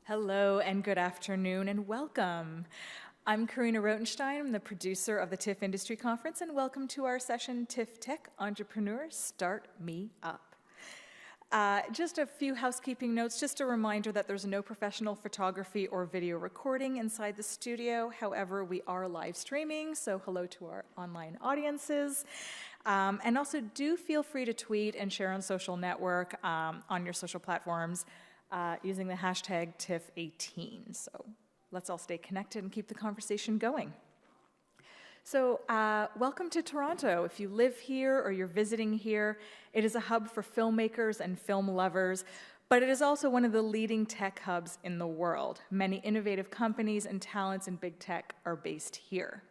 Hello and good afternoon and welcome. I'm Karina Rotenstein. I'm the producer of the Tiff Industry Conference, and welcome to our session, Tiff Tech Entrepreneur Start Me Up. Just a few housekeeping notes, just a reminder that there's no professional photography or video recording inside the studio. However, we are live streaming, so hello to our online audiences. And also do feel free to tweet and share on social network, on your social platforms, using the hashtag TIFF18. So let's all stay connected and keep the conversation going. So welcome to Toronto. If you live here or you're visiting here, it is a hub for filmmakers and film lovers, but it is also one of the leading tech hubs in the world. Many innovative companies and talents in big tech are based here.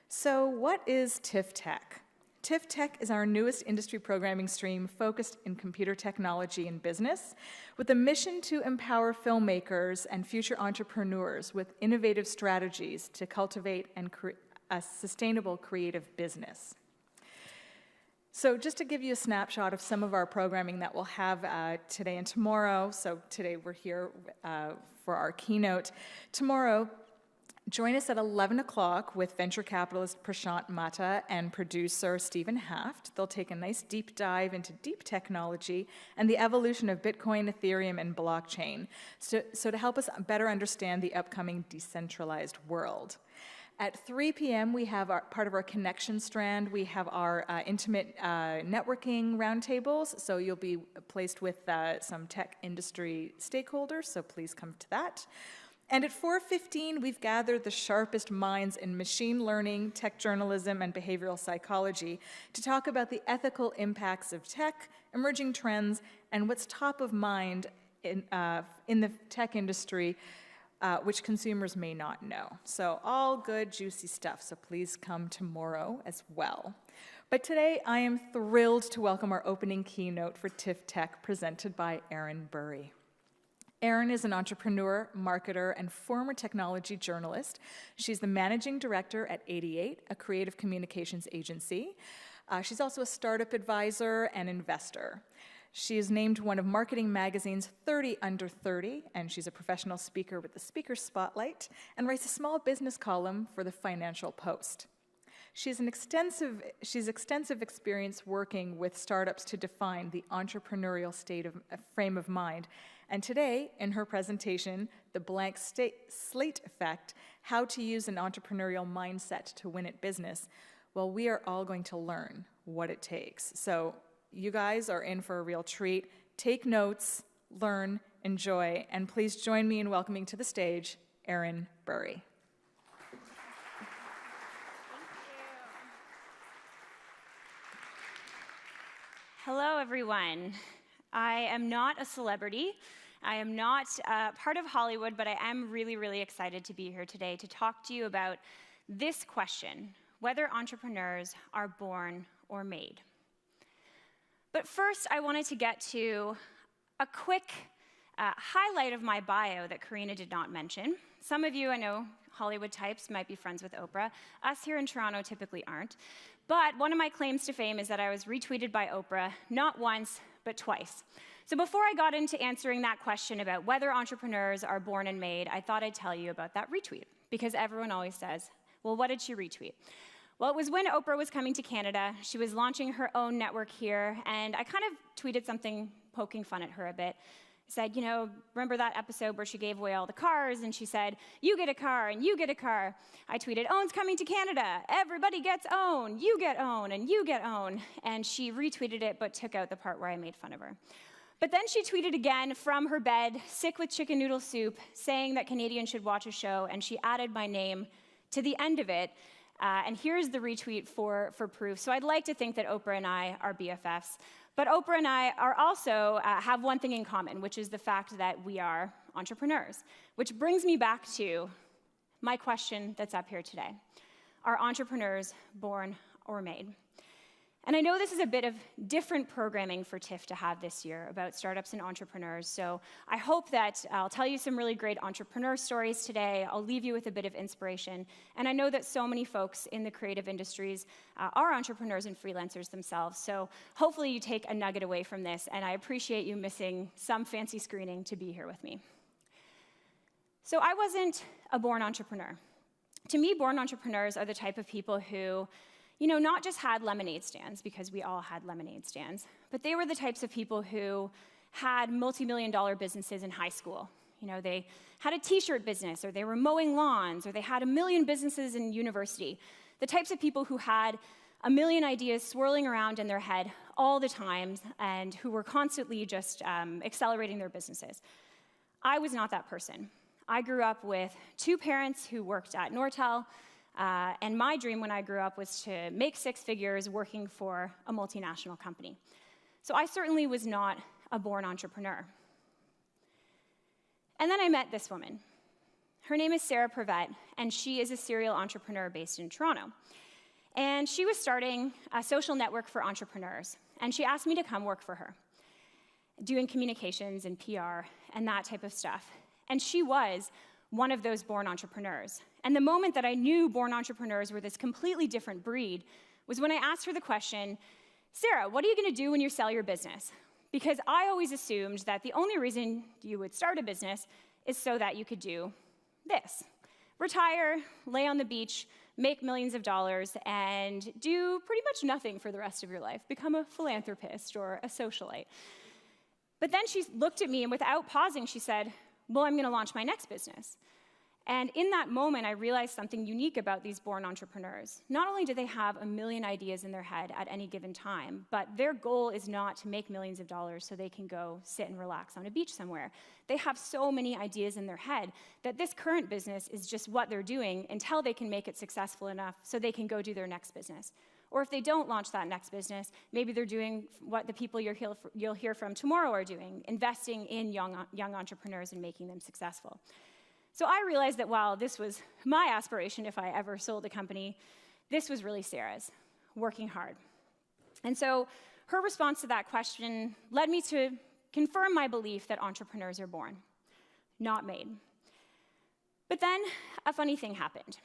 So what is Tiff Tech? Tiff Tech is our newest industry programming stream focused in computer technology and business, with a mission to empower filmmakers and future entrepreneurs with innovative strategies to cultivate and create a sustainable creative business. So just to give you a snapshot of some of our programming that we'll have today and tomorrow. So today we're here for our keynote. Tomorrow, join us at 11 o'clock with venture capitalist Prashant Mehta and producer Stephen Haft. They'll take a nice deep dive into deep technology and the evolution of Bitcoin, Ethereum, and blockchain, so to help us better understand the upcoming decentralized world. At 3 p.m., we have part of our connection strand. We have our intimate networking roundtables, so you'll be placed with some tech industry stakeholders, so please come to that. And at 4:15, we've gathered the sharpest minds in machine learning, tech journalism, and behavioral psychology to talk about the ethical impacts of tech, emerging trends, and what's top of mind in the tech industry, which consumers may not know. So all good, juicy stuff, so please come tomorrow as well. But today, I am thrilled to welcome our opening keynote for Tiff Tech, presented by Erin Bury. Erin is an entrepreneur, marketer, and former technology journalist. She's the managing director at 88, a creative communications agency. She's also a startup advisor and investor. She is named one of Marketing Magazine's 30 Under 30, and she's a professional speaker with the Speaker Spotlight, and writes a small business column for the Financial Post. She's extensive experience working with startups to define the entrepreneurial frame of mind. And today, in her presentation, The Blank Slate Effect, How to Use an Entrepreneurial Mindset to Win at Business, well, we are all going to learn what it takes. So you guys are in for a real treat. Take notes, learn, enjoy, and please join me in welcoming to the stage Erin Bury. Hello, everyone. I am not a celebrity. I am not part of Hollywood, but I am really, really excited to be here today to talk to you about this question, whether entrepreneurs are born or made. But first, I wanted to get to a quick highlight of my bio that Karina did not mention. Some of you, I know, Hollywood types might be friends with Oprah. Us here in Toronto typically aren't. But one of my claims to fame is that I was retweeted by Oprah, not once, but twice. So before I got into answering that question about whether entrepreneurs are born and made, I thought I'd tell you about that retweet, because everyone always says, well, what did she retweet? Well, it was when Oprah was coming to Canada. She was launching her own network here, and I kind of tweeted something poking fun at her a bit. Said, you know, remember that episode where she gave away all the cars, and she said, you get a car, and you get a car. I tweeted, OWN's coming to Canada. Everybody gets OWN. You get OWN, and you get OWN. And she retweeted it, but took out the part where I made fun of her. But then she tweeted again from her bed, sick with chicken noodle soup, saying that Canadians should watch a show, and she added my name to the end of it. And here's the retweet for proof. So I'd like to think that Oprah and I are BFFs. But Oprah and I are also have one thing in common, which is the fact that we are entrepreneurs. Which brings me back to my question that's up here today. Are entrepreneurs born or made? And I know this is a bit of different programming for Tiff to have this year about startups and entrepreneurs, so I hope that I'll tell you some really great entrepreneur stories today. I'll leave you with a bit of inspiration. And I know that so many folks in the creative industries are entrepreneurs and freelancers themselves, so hopefully you take a nugget away from this, and I appreciate you missing some fancy screening to be here with me. So I wasn't a born entrepreneur. To me, born entrepreneurs are the type of people who, not just had lemonade stands, because we all had lemonade stands, but they were the types of people who had multi-million-dollar businesses in high school. They had a t-shirt business, or they were mowing lawns, or they had 1 million businesses in university. The types of people who had 1 million ideas swirling around in their head all the time, and who were constantly just accelerating their businesses. I was not that person. I grew up with 2 parents who worked at Nortel, and my dream when I grew up was to make 6 figures working for a multinational company. So I certainly was not a born entrepreneur. And then I met this woman. Her name is Sarah Prevet, and she is a serial entrepreneur based in Toronto. And she was starting a social network for entrepreneurs, and she asked me to come work for her, doing communications and PR and that type of stuff. And she was one of those born entrepreneurs. And the moment that I knew born entrepreneurs were this completely different breed was when I asked her the question, Sarah, what are you going to do when you sell your business? Because I always assumed that the only reason you would start a business is so that you could do this. Retire, lay on the beach, make millions of dollars, and do pretty much nothing for the rest of your life. Become a philanthropist or a socialite. But then she looked at me, and without pausing, she said, well, I'm going to launch my next business. And in that moment, I realized something unique about these born entrepreneurs. Not only do they have 1 million ideas in their head at any given time, but their goal is not to make millions of dollars so they can go sit and relax on a beach somewhere. They have so many ideas in their head that this current business is just what they're doing until they can make it successful enough so they can go do their next business. Or if they don't launch that next business, maybe they're doing what the people you'll hear from tomorrow are doing, investing in young entrepreneurs and making them successful. So I realized that while this was my aspiration if I ever sold a company, this was really Sarah's, working hard. And so her response to that question led me to confirm my belief that entrepreneurs are born, not made. But then a funny thing happened.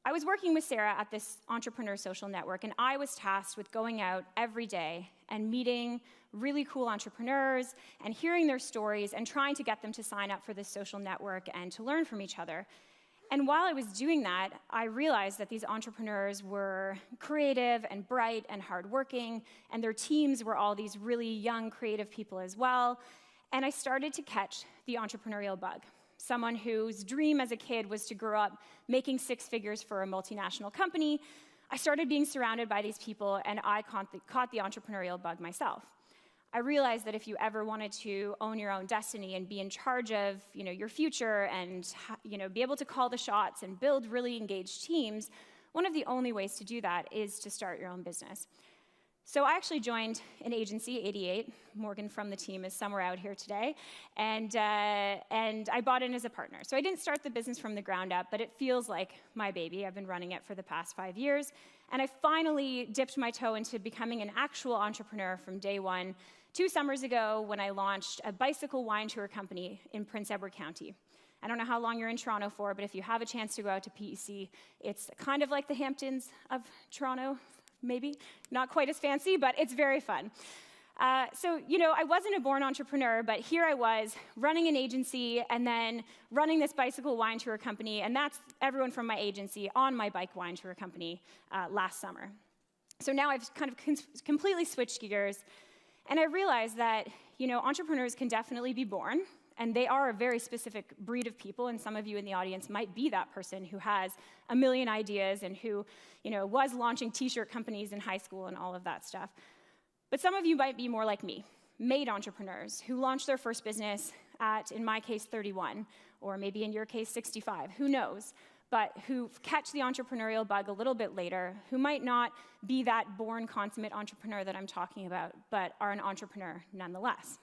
I was working with Sarah at this entrepreneur social network, and I was tasked with going out every day and meeting really cool entrepreneurs and hearing their stories and trying to get them to sign up for this social network and to learn from each other. And while I was doing that, I realized that these entrepreneurs were creative and bright and hardworking, and their teams were all these really young, creative people as well. And I started to catch the entrepreneurial bug. Someone whose dream as a kid was to grow up making 6 figures for a multinational company. I started being surrounded by these people, and I caught the entrepreneurial bug myself. I realized that if you ever wanted to own your own destiny and be in charge of, your future and, be able to call the shots and build really engaged teams, one of the only ways to do that is to start your own business. So I actually joined an agency, 88. Morgan from the team is somewhere out here today. And I bought in as a partner. So I didn't start the business from the ground up, but it feels like my baby. I've been running it for the past 5 years. And I finally dipped my toe into becoming an actual entrepreneur from day one 2 summers ago when I launched a bicycle wine tour company in Prince Edward County. I don't know how long you're in Toronto for, but if you have a chance to go out to PEC, it's kind of like the Hamptons of Toronto. Maybe. Not quite as fancy, but it's very fun. So, I wasn't a born entrepreneur, but here I was running an agency and then running this bicycle wine tour company, and that's everyone from my agency on my bike wine tour company last summer. So now I've kind of completely switched gears, and I realized that, entrepreneurs can definitely be born, and they are a very specific breed of people, and some of you in the audience might be that person who has 1 million ideas and who, was launching t-shirt companies in high school and all of that stuff. But some of you might be more like me, made entrepreneurs who launched their first business at, in my case, 31, or maybe in your case, 65, who knows, but who catch the entrepreneurial bug a little bit later, who might not be that born consummate entrepreneur that I'm talking about, but are an entrepreneur nonetheless.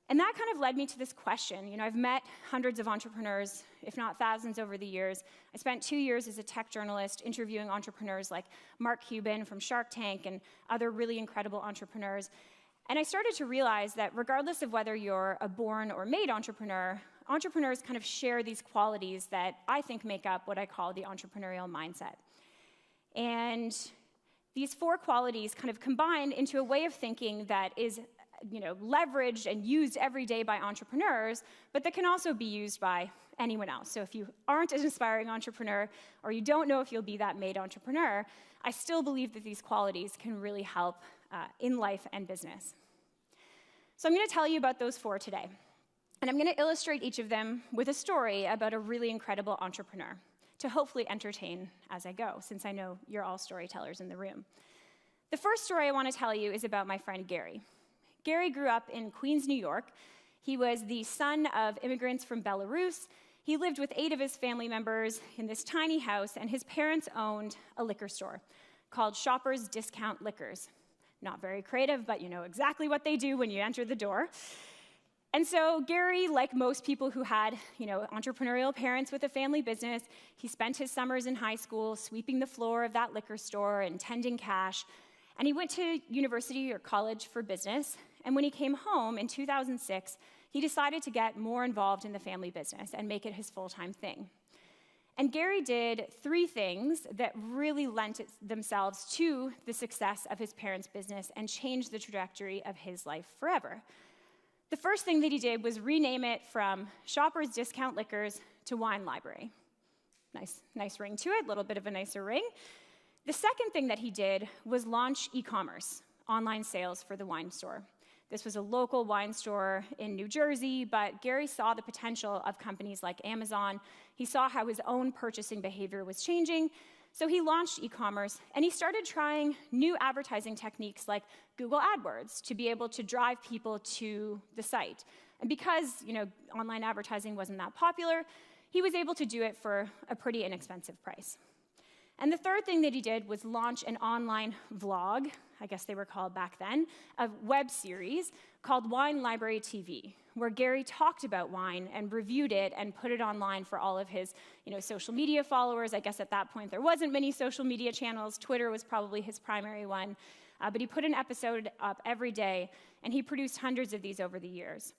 And that kind of led me to this question. I've met hundreds of entrepreneurs, if not thousands, over the years. I spent 2 years as a tech journalist interviewing entrepreneurs like Mark Cuban from Shark Tank and other really incredible entrepreneurs. And I started to realize that regardless of whether you're a born or made entrepreneur, entrepreneurs kind of share these qualities that I think make up what I call the entrepreneurial mindset. And these 4 qualities kind of combine into a way of thinking that is leveraged and used every day by entrepreneurs, but that can also be used by anyone else. So if you aren't an aspiring entrepreneur, or you don't know if you'll be that made entrepreneur, I still believe that these qualities can really help in life and business. So I'm going to tell you about those 4 today. And I'm going to illustrate each of them with a story about a really incredible entrepreneur to hopefully entertain as I go, since I know you're all storytellers in the room. The first story I want to tell you is about my friend Gary. Gary grew up in Queens, New York. He was the son of immigrants from Belarus. He lived with 8 of his family members in this tiny house, and his parents owned a liquor store called Shoppers Discount Liquors. Not very creative, but you know exactly what they do when you enter the door. And so Gary, like most people who had, entrepreneurial parents with a family business, he spent his summers in high school sweeping the floor of that liquor store and tending cash. And he went to university or college for business. And when he came home in 2006, he decided to get more involved in the family business and make it his full-time thing. And Gary did 3 things that really lent themselves to the success of his parents' business and changed the trajectory of his life forever. The first thing that he did was rename it from Shoppers Discount Liquors to Wine Library. Nice ring to it, a little bit of a nicer ring. The second thing that he did was launch e-commerce, online sales for the wine store. This was a local wine store in New Jersey, but Gary saw the potential of companies like Amazon. He saw how his own purchasing behavior was changing, so he launched e-commerce, and he started trying new advertising techniques like Google AdWords to be able to drive people to the site. And because, online advertising wasn't that popular, he was able to do it for a pretty inexpensive price. And the third thing that he did was launch an online vlog, I guess they were called back then, a web series called Wine Library TV, where Gary talked about wine and reviewed it and put it online for all of his social media followers. I guess at that point there wasn't many social media channels. Twitter was probably his primary one. But he put an episode up every day, and he produced hundreds of these over the years.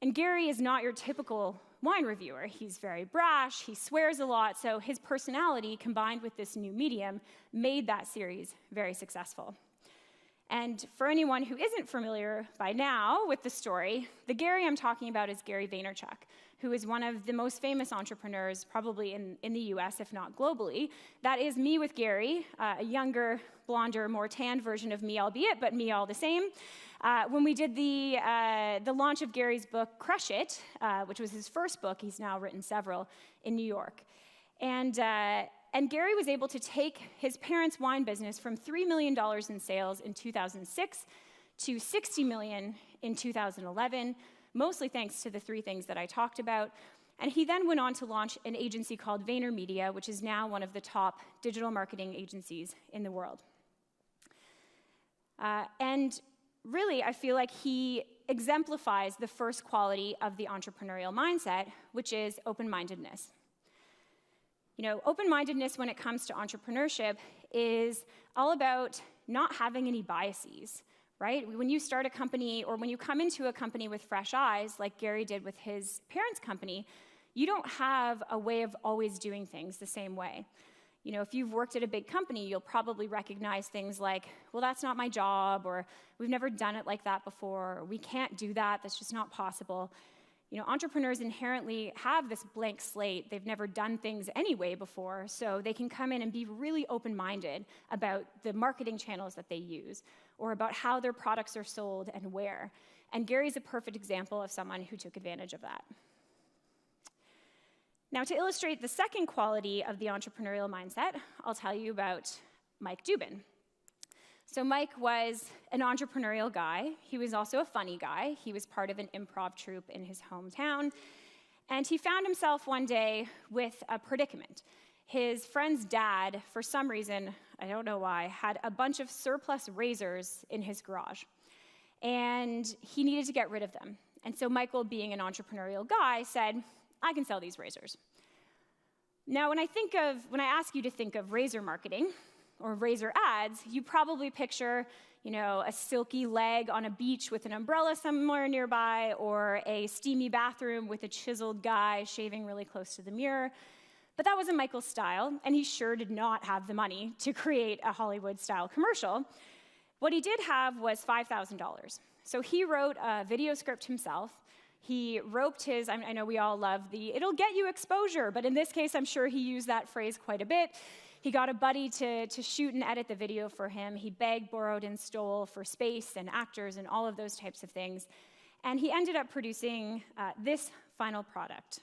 And Gary is not your typical wine reviewer. He's very brash, he swears a lot, so his personality combined with this new medium made that series very successful. And for anyone who isn't familiar by now with the story, the Gary I'm talking about is Gary Vaynerchuk, who is one of the most famous entrepreneurs probably in the US, if not globally. That is me with Gary, a younger, blonder, more tanned version of me, albeit, but me all the same. When we did the launch of Gary's book, Crush It, which was his first book, he's now written several, in New York. And Gary was able to take his parents' wine business from $3 million in sales in 2006 to $60 million in 2011, mostly thanks to the 3 things that I talked about. And he then went on to launch an agency called VaynerMedia, which is now one of the top digital marketing agencies in the world. And really, I feel like he exemplifies the first quality of the entrepreneurial mindset, which is open-mindedness. Open-mindedness when it comes to entrepreneurship is all about not having any biases, right? When you start a company or when you come into a company with fresh eyes, like Gary did with his parents' company, you don't have a way of always doing things the same way. If you've worked at a big company, you'll probably recognize things like, well, that's not my job, or we've never done it like that before, or we can't do that, that's just not possible. Entrepreneurs inherently have this blank slate. They've never done things anyway before, so they can come in and be really open-minded about the marketing channels that they use, or about how their products are sold and where. And Gary's a perfect example of someone who took advantage of that. Now, to illustrate the second quality of the entrepreneurial mindset, I'll tell you about Mike Dubin. So Mike was an entrepreneurial guy. He was also a funny guy. He was part of an improv troupe in his hometown. And he found himself one day with a predicament. His friend's dad, for some reason, I don't know why, had a bunch of surplus razors in his garage. And he needed to get rid of them. And so Michael, being an entrepreneurial guy, said, I can sell these razors. Now, when I ask you to think of razor marketing or razor ads, you probably picture, a silky leg on a beach with an umbrella somewhere nearby, or a steamy bathroom with a chiseled guy shaving really close to the mirror. But that wasn't Michael's style, and he sure did not have the money to create a Hollywood-style commercial. What he did have was $5,000. So he wrote a video script himself. He roped his, I know we all love it'll get you exposure, but in this case, I'm sure he used that phrase quite a bit. He got a buddy to shoot and edit the video for him. He begged, borrowed, and stole for space and actors and all of those types of things. And he ended up producing this final product.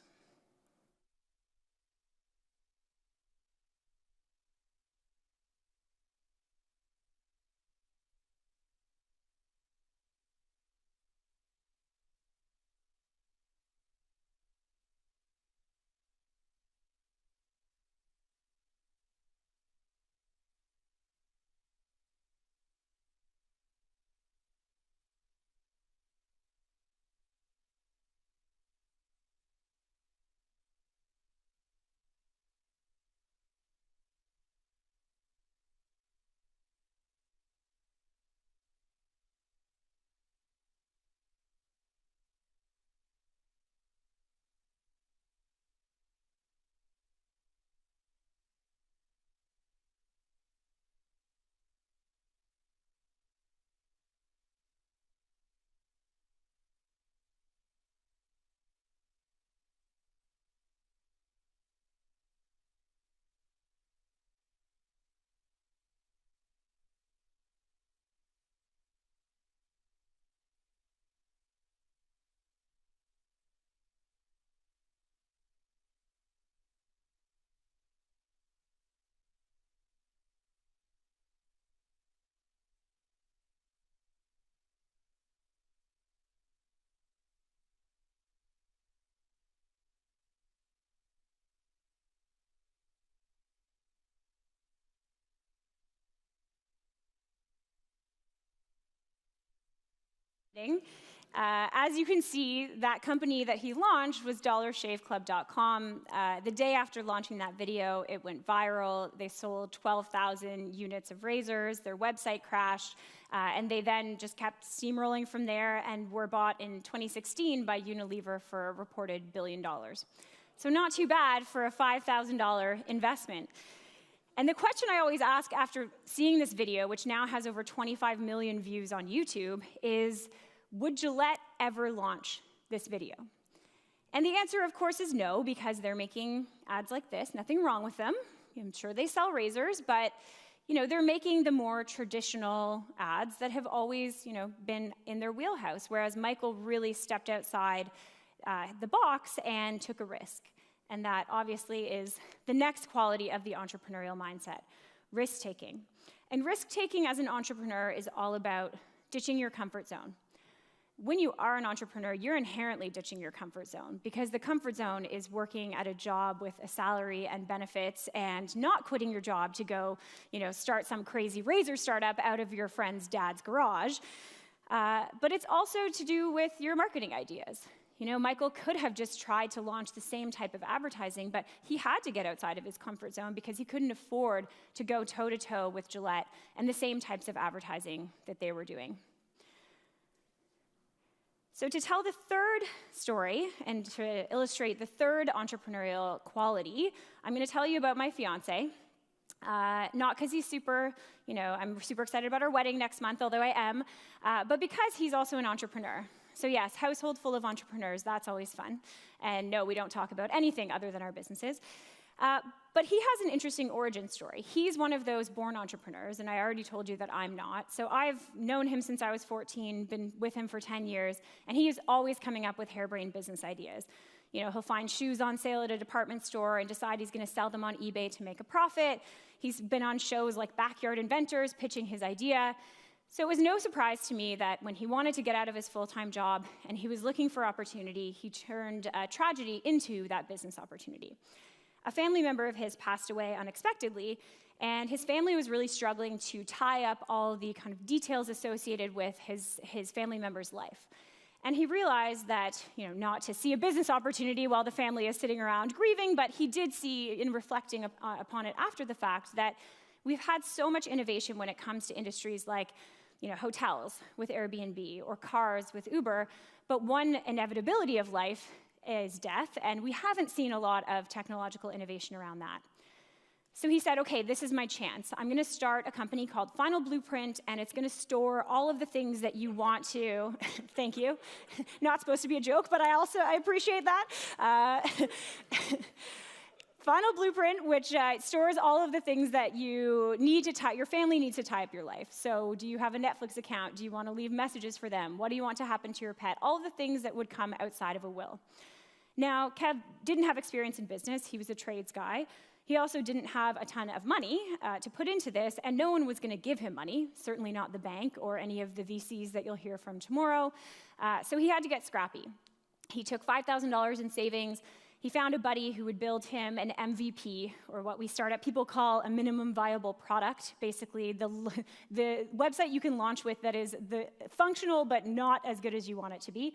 As you can see, that company that he launched was dollarshaveclub.com. The day after launching that video, it went viral. They sold 12,000 units of razors. Their website crashed, and they then just kept steamrolling from there and were bought in 2016 by Unilever for a reported $1 billion. So not too bad for a $5,000 investment. And the question I always ask after seeing this video, which now has over 25 million views on YouTube, is, would Gillette ever launch this video? And the answer, of course, is no, because they're making ads like this. Nothing wrong with them. I'm sure they sell razors, but they're making the more traditional ads that have always been in their wheelhouse, whereas Michael really stepped outside the box and took a risk. And that obviously is the next quality of the entrepreneurial mindset, risk-taking. And risk-taking as an entrepreneur is all about ditching your comfort zone. When you are an entrepreneur, you're inherently ditching your comfort zone, because the comfort zone is working at a job with a salary and benefits and not quitting your job to go, start some crazy razor startup out of your friend's dad's garage. But it's also to do with your marketing ideas. Michael could have just tried to launch the same type of advertising, but he had to get outside of his comfort zone because he couldn't afford to go toe-to-toe with Gillette and the same types of advertising that they were doing. So to tell the third story and to illustrate the third entrepreneurial quality, I'm going to tell you about my fiance. Not because he's I'm super excited about our wedding next month, although I am, but because he's also an entrepreneur. So yes, household full of entrepreneurs, that's always fun. And no, we don't talk about anything other than our businesses. But he has an interesting origin story. He's one of those born entrepreneurs, and I already told you that I'm not. So I've known him since I was 14, been with him for 10 years, and he is always coming up with harebrained business ideas. He'll find shoes on sale at a department store and decide he's going to sell them on eBay to make a profit. He's been on shows like Backyard Inventors pitching his idea. So it was no surprise to me that when he wanted to get out of his full-time job and he was looking for opportunity, he turned tragedy into that business opportunity. A family member of his passed away unexpectedly, and his family was really struggling to tie up all the kind of details associated with his family member's life. And he realized that, not to see a business opportunity while the family is sitting around grieving, but he did see, in reflecting upon it after the fact, that we've had so much innovation when it comes to industries like hotels with Airbnb or cars with Uber, but one inevitability of life is death, and we haven't seen a lot of technological innovation around that. So he said, okay, this is my chance. I'm going to start a company called Final Blueprint, and it's going to store all of the things that you want to. Thank you. Not supposed to be a joke, but I appreciate that. Final Blueprint, which stores all of the things that you need to tie, your family needs to tie up your life. So do you have a Netflix account? Do you want to leave messages for them? What do you want to happen to your pet? All of the things that would come outside of a will. Now, Kev didn't have experience in business. He was a trades guy. He also didn't have a ton of money to put into this, and no one was going to give him money, certainly not the bank or any of the VCs that you'll hear from tomorrow. So he had to get scrappy. He took $5,000 in savings. He found a buddy who would build him an MVP, or what we startup people call a minimum viable product, basically the website you can launch with that is functional but not as good as you want it to be.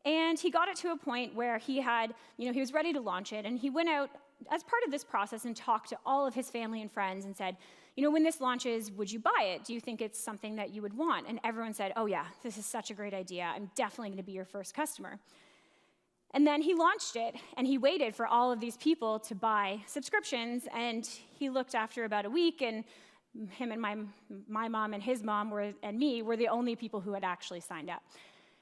And he got it to a point where he was ready to launch it, and he went out as part of this process and talked to all of his family and friends and said, when this launches, would you buy it? Do you think it's something that you would want? And everyone said, oh yeah, this is such a great idea. I'm definitely going to be your first customer. And then he launched it, and he waited for all of these people to buy subscriptions, and he looked after about a week, and him and my mom and his mom and me were the only people who had actually signed up.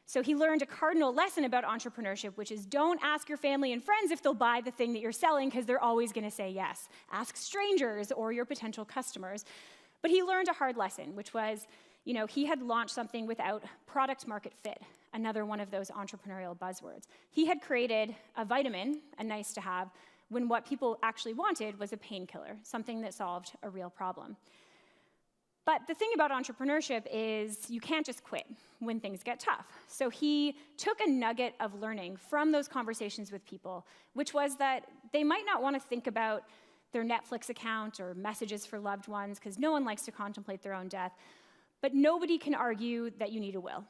So he learned a cardinal lesson about entrepreneurship, which is don't ask your family and friends if they'll buy the thing that you're selling, because they're always going to say yes. Ask strangers or your potential customers. But he learned a hard lesson, which was, he had launched something without product market fit, another one of those entrepreneurial buzzwords. He had created a vitamin, a nice to have, when what people actually wanted was a painkiller, something that solved a real problem. But the thing about entrepreneurship is you can't just quit when things get tough. So he took a nugget of learning from those conversations with people, which was that they might not want to think about their Netflix account or messages for loved ones, because no one likes to contemplate their own death. But nobody can argue that you need a will.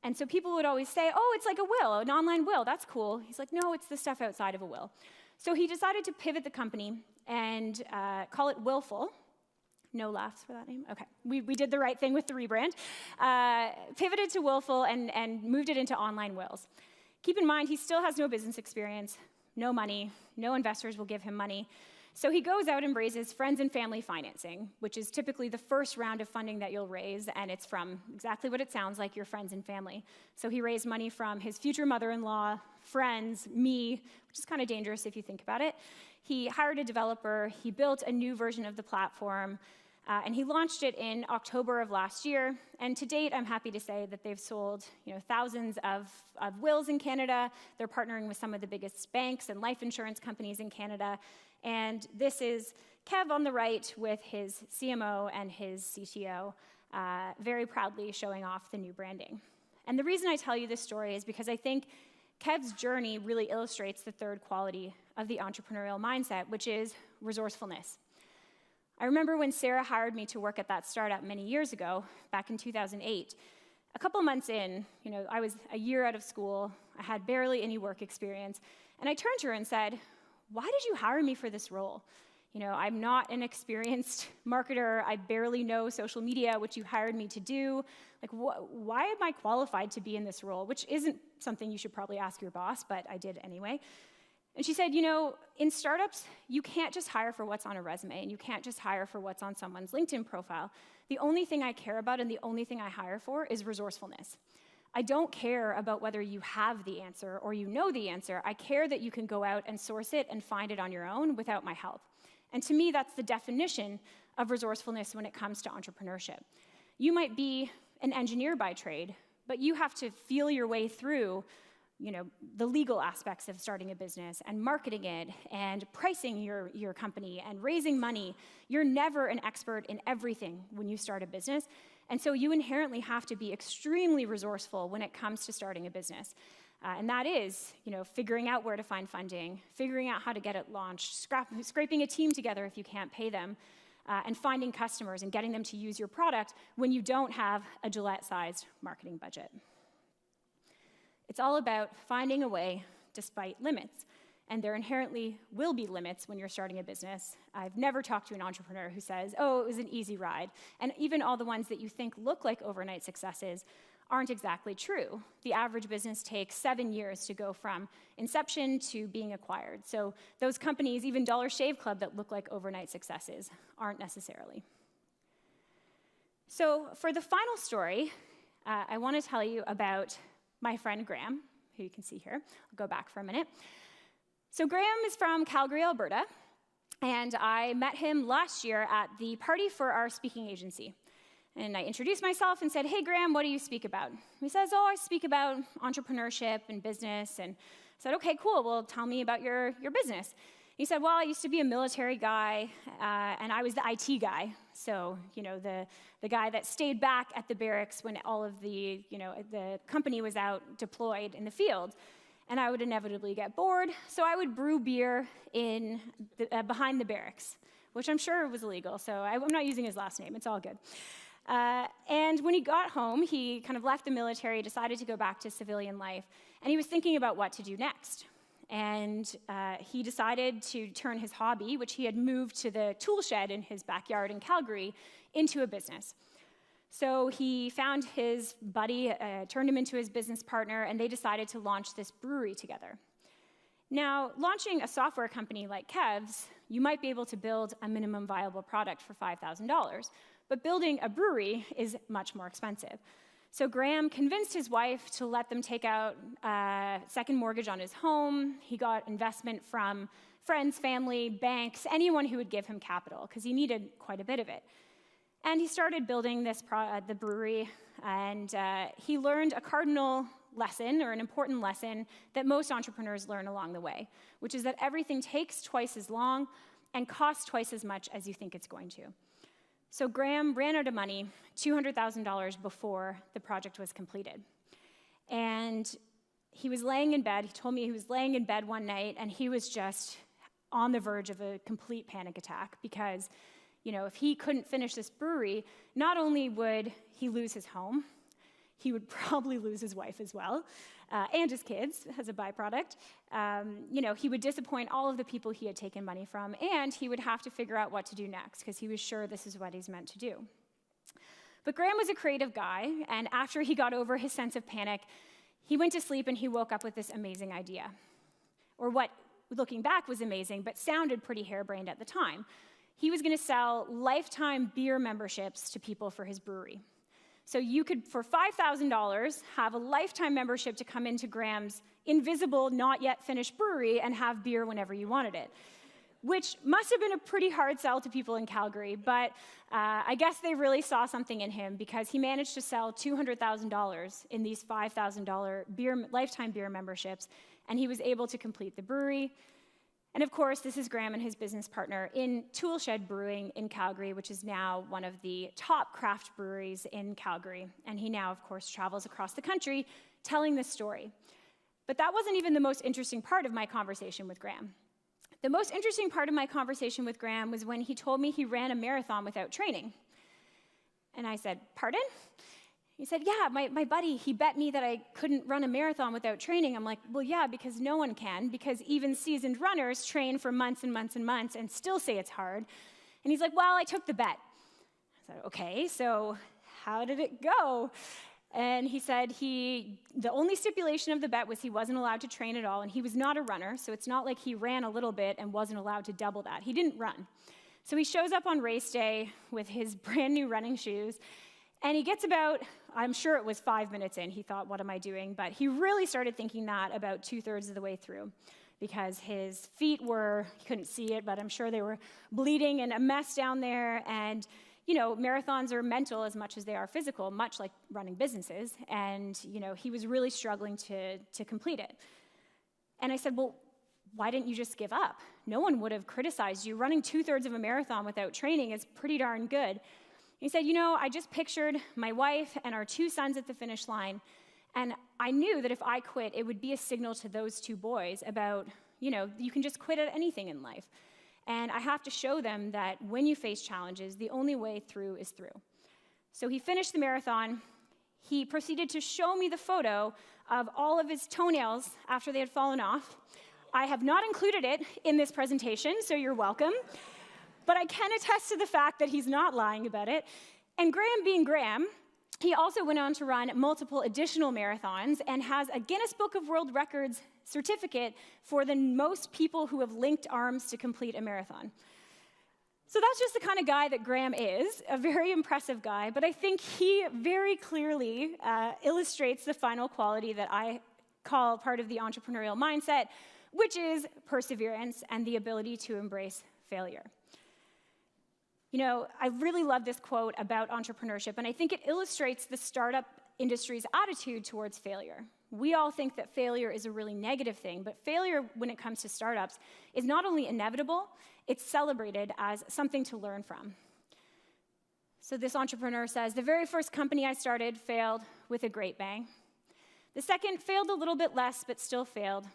And so people would always say, oh, it's like a will, an online will, that's cool. He's like, no, it's the stuff outside of a will. So he decided to pivot the company and call it Willful. No laughs for that name? Okay. We did the right thing with the rebrand. Pivoted to Willful and moved it into online wills. Keep in mind, he still has no business experience, no money, no investors will give him money. So he goes out and raises friends and family financing, which is typically the first round of funding that you'll raise, and it's from exactly what it sounds like, your friends and family. So he raised money from his future mother-in-law, friends, me, which is kind of dangerous if you think about it. He hired a developer, he built a new version of the platform, and he launched it in October of last year. And to date, I'm happy to say that they've sold thousands of wills in Canada. They're partnering with some of the biggest banks and life insurance companies in Canada. And this is Kev on the right with his CMO and his CTO, very proudly showing off the new branding. And the reason I tell you this story is because I think Kev's journey really illustrates the third quality of the entrepreneurial mindset, which is resourcefulness. I remember when Sarah hired me to work at that startup many years ago, back in 2008. A couple months in, I was a year out of school, I had barely any work experience, and I turned to her and said, why did you hire me for this role? I'm not an experienced marketer, I barely know social media, which you hired me to do. Why am I qualified to be in this role? Which isn't something you should probably ask your boss, but I did anyway. And she said, in startups, you can't just hire for what's on a resume, and you can't just hire for what's on someone's LinkedIn profile. The only thing I care about and the only thing I hire for is resourcefulness. I don't care about whether you have the answer or you know the answer. I care that you can go out and source it and find it on your own without my help. And to me, that's the definition of resourcefulness when it comes to entrepreneurship. You might be an engineer by trade, but you have to feel your way through the legal aspects of starting a business and marketing it and pricing your company and raising money. You're never an expert in everything when you start a business. And so you inherently have to be extremely resourceful when it comes to starting a business. And that is, figuring out where to find funding, figuring out how to get it launched, scraping a team together if you can't pay them, and finding customers and getting them to use your product when you don't have a Gillette-sized marketing budget. It's all about finding a way despite limits. And there inherently will be limits when you're starting a business. I've never talked to an entrepreneur who says, oh, it was an easy ride. And even all the ones that you think look like overnight successes aren't exactly true. The average business takes 7 years to go from inception to being acquired. So those companies, even Dollar Shave Club, that look like overnight successes, aren't necessarily. So for the final story, I want to tell you about my friend Graham, who you can see here. I'll go back for a minute. So Graham is from Calgary, Alberta, and I met him last year at the party for our speaking agency. And I introduced myself and said, "Hey, Graham, what do you speak about?" He says, "Oh, I speak about entrepreneurship and business." And I said, "Okay, cool. Well, tell me about your business." He said, "Well, I used to be a military guy, and I was the IT guy. So, the guy that stayed back at the barracks when all of the company was out deployed in the field. And I would inevitably get bored, so I would brew beer behind the barracks, which I'm sure was illegal, so I'm not using his last name. It's all good. And when he got home, he kind of left the military, decided to go back to civilian life, and he was thinking about what to do next. And he decided to turn his hobby, which he had moved to the tool shed in his backyard in Calgary, into a business. So he found his buddy, turned him into his business partner, and they decided to launch this brewery together. Now, launching a software company like Kev's, you might be able to build a minimum viable product for $5,000, but building a brewery is much more expensive. So Graham convinced his wife to let them take out a second mortgage on his home. He got investment from friends, family, banks, anyone who would give him capital, because he needed quite a bit of it. And he started building the brewery, and he learned a cardinal lesson, or an important lesson, that most entrepreneurs learn along the way, which is that everything takes twice as long and costs twice as much as you think it's going to. So Graham ran out of money, $200,000 before the project was completed. And he was laying in bed. He told me he was laying in bed one night, and he was just on the verge of a complete panic attack because, if he couldn't finish this brewery, not only would he lose his home, he would probably lose his wife as well, and his kids as a byproduct. He would disappoint all of the people he had taken money from, and he would have to figure out what to do next because he was sure this is what he's meant to do. But Graham was a creative guy, and after he got over his sense of panic, he went to sleep and he woke up with this amazing idea, or what, looking back, was amazing, but sounded pretty harebrained at the time. He was going to sell lifetime beer memberships to people for his brewery. So you could, for $5,000, have a lifetime membership to come into Graham's invisible, not yet finished brewery and have beer whenever you wanted it, which must have been a pretty hard sell to people in Calgary, but I guess they really saw something in him because he managed to sell $200,000 in these $5,000 lifetime beer memberships, and he was able to complete the brewery. And of course, this is Graham and his business partner in Toolshed Brewing in Calgary, which is now one of the top craft breweries in Calgary. And he now, of course, travels across the country telling this story. But that wasn't even the most interesting part of my conversation with Graham. The most interesting part of my conversation with Graham was when he told me he ran a marathon without training. And I said, "Pardon?" He said, "Yeah, my buddy, he bet me that I couldn't run a marathon without training." I'm like, "Well, yeah, because no one can, because even seasoned runners train for months and months and months and still say it's hard." And he's like, "Well, I took the bet." I said, "Okay, so how did it go?" And he said the only stipulation of the bet was he wasn't allowed to train at all, and he was not a runner, so it's not like he ran a little bit and wasn't allowed to double that. He didn't run. So he shows up on race day with his brand new running shoes, and he gets about, I'm sure it was 5 minutes in, he thought, "What am I doing?" But he really started thinking that about 2/3 of the way through because his feet he couldn't see it, but I'm sure they were bleeding and a mess down there. And, marathons are mental as much as they are physical, much like running businesses. And, he was really struggling to complete it. And I said, "Well, why didn't you just give up? No one would have criticized you. Running 2/3 of a marathon without training is pretty darn good." He said, "I just pictured my wife and our 2 sons at the finish line, and I knew that if I quit, it would be a signal to those 2 boys about, you can just quit at anything in life. And I have to show them that when you face challenges, the only way through is through." So he finished the marathon. He proceeded to show me the photo of all of his toenails after they had fallen off. I have not included it in this presentation, so you're welcome. But I can attest to the fact that he's not lying about it. And Graham being Graham, He also went on to run multiple additional marathons and has a Guinness Book of World Records certificate for the most people who have linked arms to complete a marathon. So that's just the kind of guy that Graham is, a very impressive guy, but I think he very clearly illustrates the final quality that I call part of the entrepreneurial mindset, which is perseverance and the ability to embrace failure. You know, I really love this quote about entrepreneurship, and I think it illustrates the startup industry's attitude towards failure. We all think that failure is a really negative thing, but failure when it comes to startups is not only inevitable, it's celebrated as something to learn from. So this entrepreneur says, the very first company I started failed with a great bang. The second failed a little bit less, but still failed.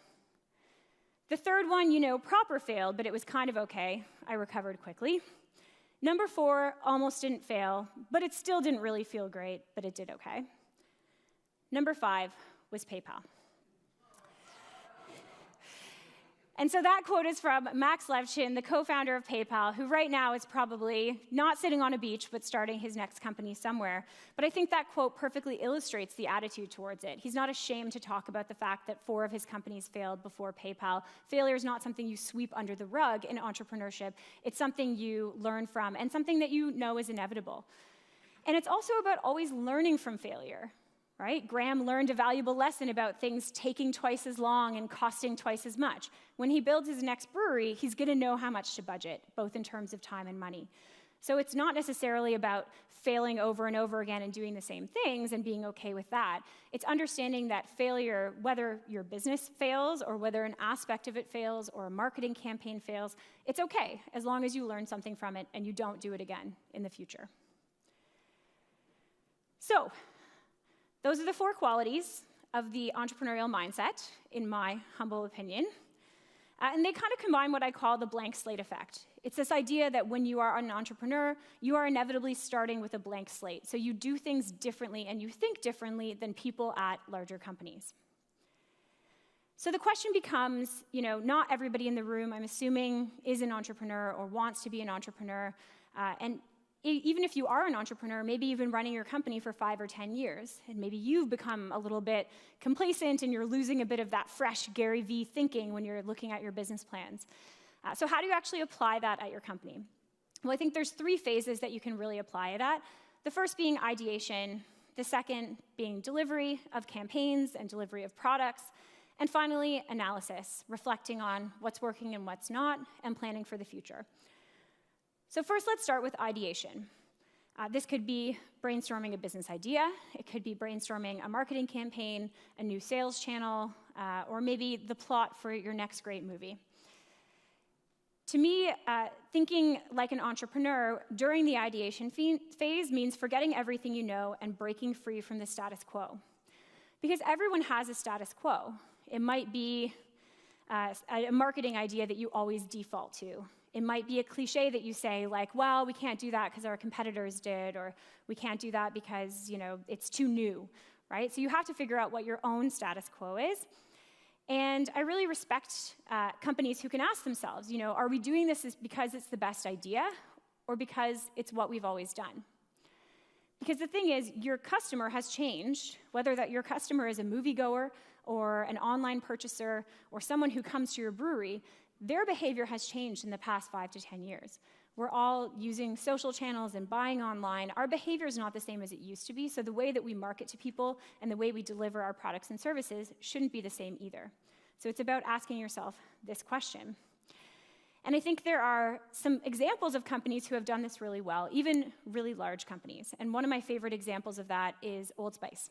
The third one, you know, proper failed, but it was kind of okay. I recovered quickly. Number 4 almost didn't fail, but it still didn't really feel great, but it did okay. Number 5 was PayPal. And so that quote is from Max Levchin, the co-founder of PayPal, who right now is probably not sitting on a beach, but starting his next company somewhere. But I think that quote perfectly illustrates the attitude towards it. He's not ashamed to talk about the fact that 4 of his companies failed before PayPal. Failure is not something you sweep under the rug in entrepreneurship. It's something you learn from and something that you know is inevitable. And it's also about always learning from failure. Right? Graham learned a valuable lesson about things taking twice as long and costing twice as much. When he builds his next brewery, he's going to know how much to budget, both in terms of time and money. So it's not necessarily about failing over and over again and doing the same things and being okay with that. It's understanding that failure, whether your business fails or whether an aspect of it fails or a marketing campaign fails, it's okay as long as you learn something from it and you don't do it again in the future. So, those are the 4 qualities of the entrepreneurial mindset, in my humble opinion. And they kind of combine what I call the blank slate effect. It's this idea that when you are an entrepreneur, you are inevitably starting with a blank slate. So you do things differently and you think differently than people at larger companies. So the question becomes, you know, not everybody in the room, I'm assuming, is an entrepreneur or wants to be an entrepreneur. And even if you are an entrepreneur, maybe you've been running your company for 5 or 10 years, and maybe you've become a little bit complacent and you're losing a bit of that fresh Gary Vee thinking when you're looking at your business plans. So how do you actually apply that at your company? Well, I think there's 3 phases that you can really apply it at. The first being ideation, the second being delivery of campaigns and delivery of products, and finally, analysis, reflecting on what's working and what's not, and planning for the future. So first, let's start with ideation. This could be brainstorming a business idea. It could be brainstorming a marketing campaign, a new sales channel, or maybe the plot for your next great movie. To me, thinking like an entrepreneur during the ideation phase means forgetting everything you know and breaking free from the status quo. Because everyone has a status quo. It might be a marketing idea that you always default to. It might be a cliche that you say, like, well, we can't do that because our competitors did, or we can't do that because, you know, it's too new, right? So you have to figure out what your own status quo is. And I really respect companies who can ask themselves, you know, are we doing this because it's the best idea or because it's what we've always done? Because the thing is, your customer has changed, whether that your customer is a moviegoer or an online purchaser or someone who comes to your brewery, their behavior has changed in the past 5 to 10 years. We're all using social channels and buying online. Our behavior is not the same as it used to be, so the way that we market to people and the way we deliver our products and services shouldn't be the same either. So it's about asking yourself this question. And I think there are some examples of companies who have done this really well, even really large companies. And one of my favorite examples of that is Old Spice.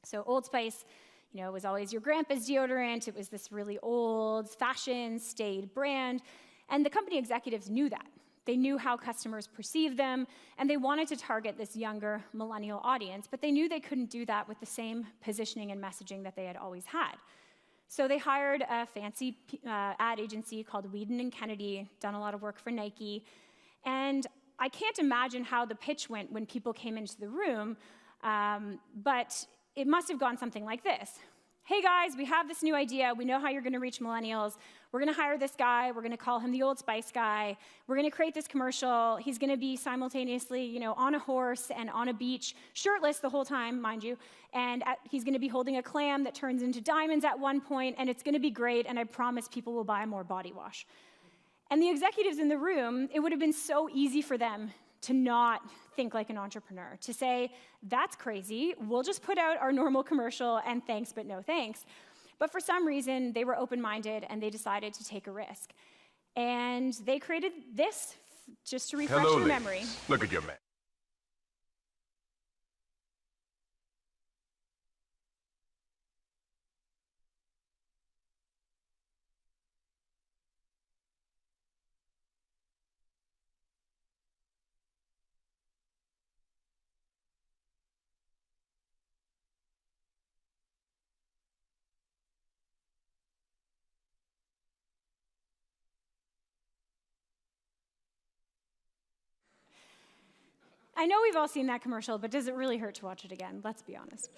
So Old Spice, you know, it was always your grandpa's deodorant. It was this really old-fashioned, staid brand. And the company executives knew that. They knew how customers perceived them, and they wanted to target this younger millennial audience, but they knew they couldn't do that with the same positioning and messaging that they had always had. So they hired a fancy ad agency called Weeden & Kennedy, done a lot of work for Nike, and I can't imagine how the pitch went when people came into the room, but it must have gone something like this. hey guys, we have this new idea. We know how you're going to reach millennials. We're going to hire this guy. We're going to call him the Old Spice guy. We're going to create this commercial. He's going to be simultaneously, on a horse and on a beach, shirtless the whole time, mind you. And he's going to be holding a clam that turns into diamonds at one point, and it's going to be great, and I promise people will buy more body wash. And the executives in the room, it would have been so easy for them to not think like an entrepreneur, to say, that's crazy, we'll just put out our normal commercial and thanks but no thanks. But for some reason, they were open-minded and they decided to take a risk. And they created this, just to refresh your memory. Look at your man. I know we've all seen that commercial, but does it really hurt to watch it again? Let's be honest.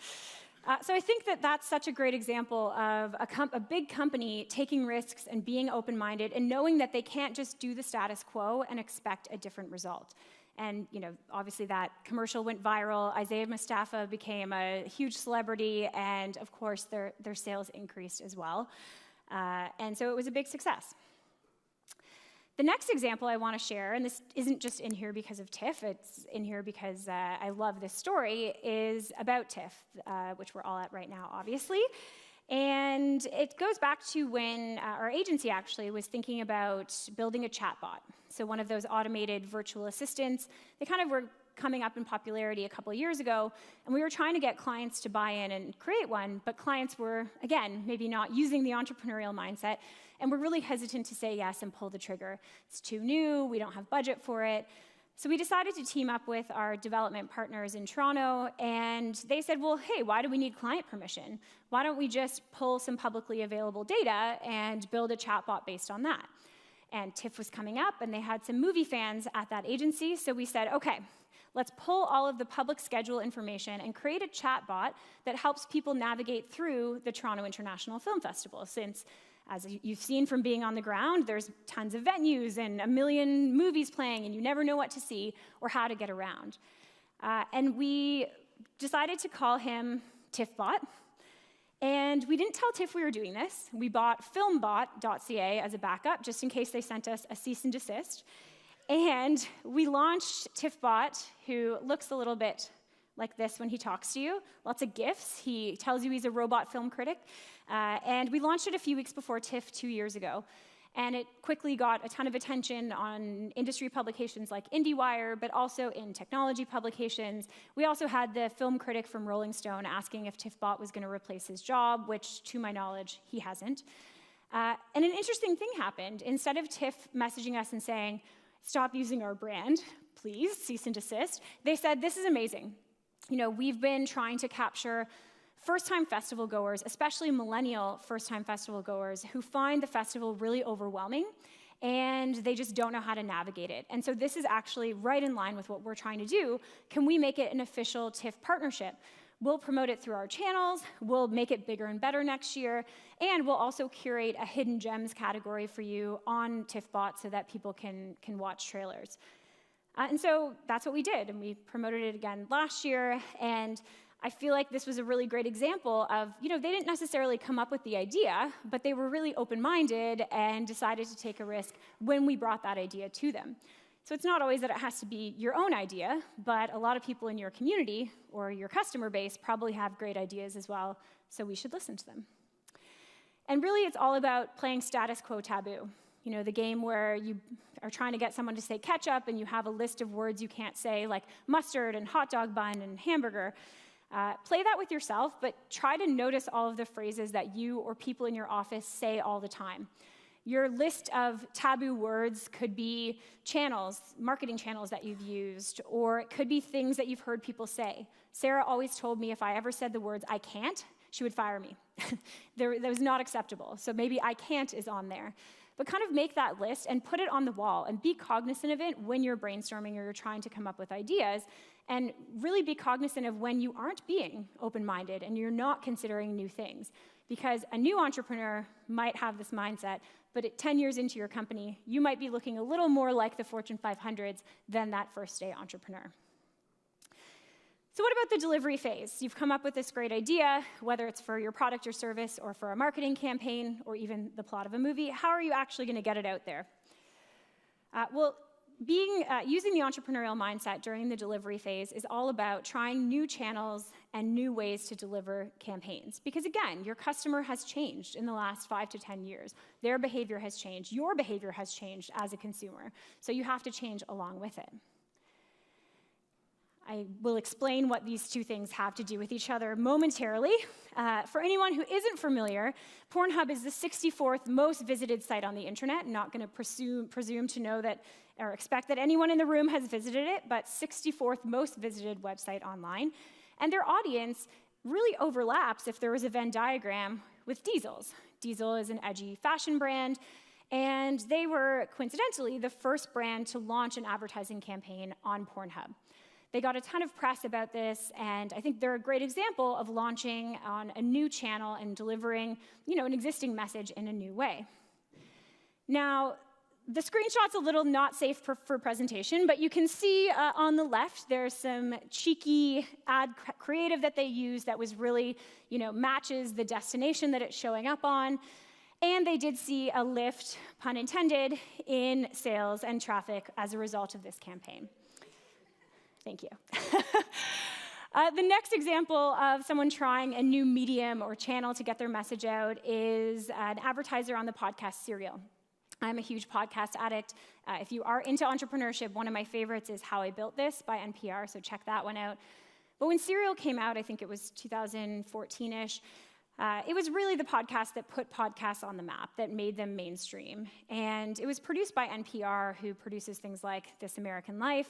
So I think that that's such a great example of a big company taking risks and being open-minded and knowing that they can't just do the status quo and expect a different result. And obviously that commercial went viral. Isaiah Mustafa became a huge celebrity, and of course their sales increased as well. And so it was a big success. The next example I want to share, and this isn't just in here because of Tiff, it's in here because I love this story, is about Tiff, which we're all at right now, obviously. And it goes back to when our agency actually was thinking about building a chatbot. So one of those automated virtual assistants, they kind of were coming up in popularity a couple of years ago, and we were trying to get clients to buy in and create one, but clients were, again, maybe not using the entrepreneurial mindset, and we're really hesitant to say yes and pull the trigger. It's too new, we don't have budget for it. So we decided to team up with our development partners in Toronto, and they said, well, hey, why do we need client permission? Why don't we just pull some publicly available data and build a chatbot based on that? And Tiff was coming up, and they had some movie fans at that agency, so we said, okay, let's pull all of the public schedule information and create a chatbot that helps people navigate through the Toronto International Film Festival, since as you've seen from being on the ground, there's tons of venues and a million movies playing, and you never know what to see or how to get around. And we decided to call him TiffBot. And we didn't tell Tiff we were doing this. We bought filmbot.ca as a backup, just in case they sent us a cease and desist. And we launched TiffBot, who looks a little bit like this when he talks to you. Lots of GIFs. He tells you he's a robot film critic. And we launched it a few weeks before TIFF 2 years ago. And it quickly got a ton of attention on industry publications like IndieWire, but also in technology publications. We also had the film critic from Rolling Stone asking if TiffBot was going to replace his job, which, to my knowledge, he hasn't. And an interesting thing happened. Instead of Tiff messaging us and saying, stop using our brand, please, cease and desist, they said, this is amazing. We've been trying to capture first-time festival goers, especially millennial first-time festival goers, who find the festival really overwhelming, and they just don't know how to navigate it. And so this is actually right in line with what we're trying to do. Can we make it an official TIFF partnership? We'll promote it through our channels, we'll make it bigger and better next year, and we'll also curate a hidden gems category for you on TiffBot so that people can watch trailers. And so that's what we did, and we promoted it again last year, and I feel like this was a really great example of, they didn't necessarily come up with the idea, but they were really open-minded and decided to take a risk when we brought that idea to them. So it's not always that it has to be your own idea, but a lot of people in your community or your customer base probably have great ideas as well, so we should listen to them. And really, it's all about playing status quo taboo. The game where you are trying to get someone to say ketchup and you have a list of words you can't say, like mustard and hot dog bun and hamburger. Play that with yourself, but try to notice all of the phrases that you or people in your office say all the time. Your list of taboo words could be channels, marketing channels that you've used, or it could be things that you've heard people say. Sarah always told me if I ever said the words I can't, she would fire me. That was not acceptable. So maybe I can't is on there. But kind of make that list and put it on the wall and be cognizant of it when you're brainstorming or you're trying to come up with ideas, and really be cognizant of when you aren't being open-minded and you're not considering new things. because a new entrepreneur might have this mindset, but at 10 years into your company, you might be looking a little more like the Fortune 500s than that first-day entrepreneur. So what about the delivery phase? You've come up with this great idea, whether it's for your product or service or for a marketing campaign or even the plot of a movie. How are you actually going to get it out there? Using the entrepreneurial mindset during the delivery phase is all about trying new channels and new ways to deliver campaigns. Because again, your customer has changed in the last 5 to 10 years. Their behavior has changed. Your behavior has changed as a consumer. So you have to change along with it. I will explain what these two things have to do with each other momentarily. For anyone who isn't familiar, Pornhub is the 64th most visited site on the internet. I'm not going to presume to know that or expect that anyone in the room has visited it, but 64th most visited website online. And their audience really overlaps, if there was a Venn diagram, with Diesel's. Diesel is an edgy fashion brand, and they were, coincidentally, the first brand to launch an advertising campaign on Pornhub. They got a ton of press about this, and I think they're a great example of launching on a new channel and delivering, an existing message in a new way. Now, the screenshot's a little not safe for presentation, but you can see on the left there's some cheeky ad creative that they use that was really, matches the destination that it's showing up on. And they did see a lift, pun intended, in sales and traffic as a result of this campaign. Thank you. The next example of someone trying a new medium or channel to get their message out is an advertiser on the podcast Serial. I'm a huge podcast addict. If you are into entrepreneurship, one of my favorites is How I Built This by NPR, so check that one out. But when Serial came out, I think it was 2014-ish, it was really the podcast that put podcasts on the map, that made them mainstream. And it was produced by NPR, who produces things like This American Life.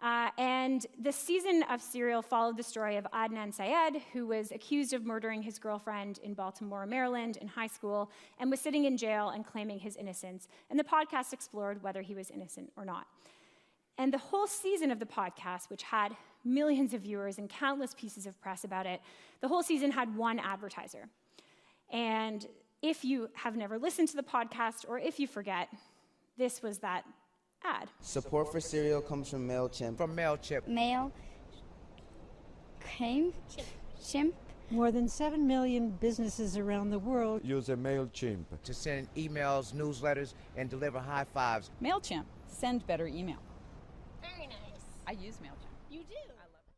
And the season of Serial followed the story of Adnan Syed, who was accused of murdering his girlfriend in Baltimore, Maryland, in high school, and was sitting in jail and claiming his innocence. And the podcast explored whether he was innocent or not. And the whole season of the podcast, which had millions of viewers and countless pieces of press about it, the whole season had one advertiser. And if you have never listened to the podcast, or if you forget, this was that ad. Support for Serial comes from MailChimp. From MailChimp. Chimp. More than 7 million businesses around the world use a MailChimp To send emails, newsletters, and deliver high fives. MailChimp. Send better email. Very nice. I use MailChimp. You do? I love it.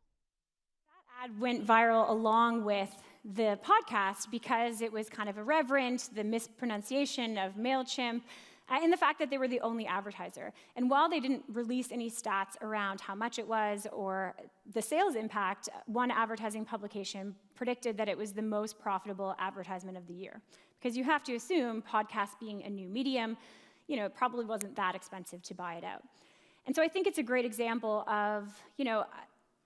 That ad went viral along with the podcast because it was kind of irreverent, the mispronunciation of MailChimp, and the fact that they were the only advertiser. And while they didn't release any stats around how much it was or the sales impact, one advertising publication predicted that it was the most profitable advertisement of the year. Because you have to assume, podcast being a new medium, it probably wasn't that expensive to buy it out. And so I think it's a great example of,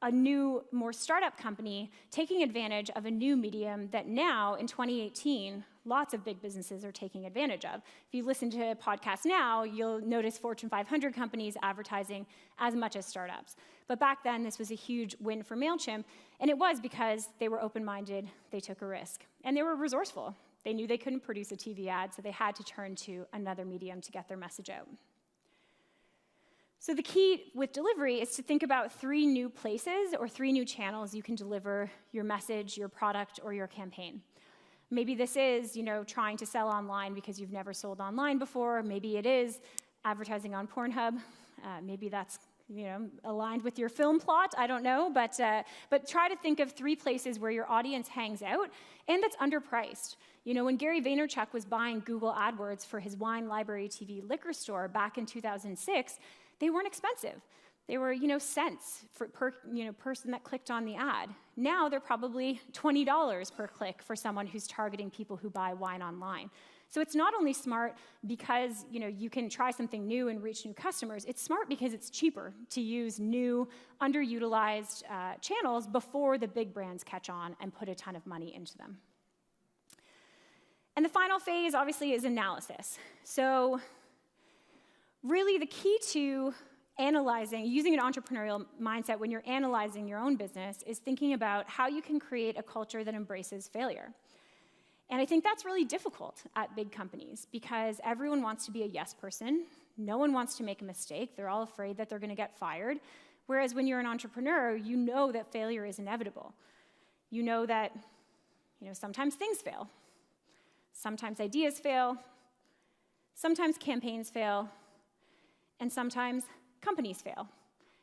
a new, more startup company taking advantage of a new medium that now, in 2018, lots of big businesses are taking advantage of. If you listen to podcasts now, you'll notice Fortune 500 companies advertising as much as startups. But back then, this was a huge win for MailChimp, and it was because they were open-minded, they took a risk, and they were resourceful. They knew they couldn't produce a TV ad, so they had to turn to another medium to get their message out. So the key with delivery is to think about 3 new places or 3 new channels you can deliver your message, your product, or your campaign. Maybe this is, trying to sell online because you've never sold online before. Maybe it is advertising on Pornhub. Maybe that's, aligned with your film plot. I don't know, but try to think of 3 places where your audience hangs out and that's underpriced. When Gary Vaynerchuk was buying Google AdWords for his Wine Library TV liquor store back in 2006, they weren't expensive. They were, cents per person that clicked on the ad. Now they're probably $20 per click for someone who's targeting people who buy wine online. So it's not only smart because, you can try something new and reach new customers. It's smart because it's cheaper to use new, underutilized channels before the big brands catch on and put a ton of money into them. And the final phase, obviously, is analysis. So really, the key to using an entrepreneurial mindset when you're analyzing your own business is thinking about how you can create a culture that embraces failure. And I think that's really difficult at big companies because everyone wants to be a yes person. No one wants to make a mistake. They're all afraid that they're going to get fired. Whereas when you're an entrepreneur, you know that failure is inevitable. You know that, sometimes things fail. Sometimes ideas fail. Sometimes campaigns fail. And sometimes companies fail.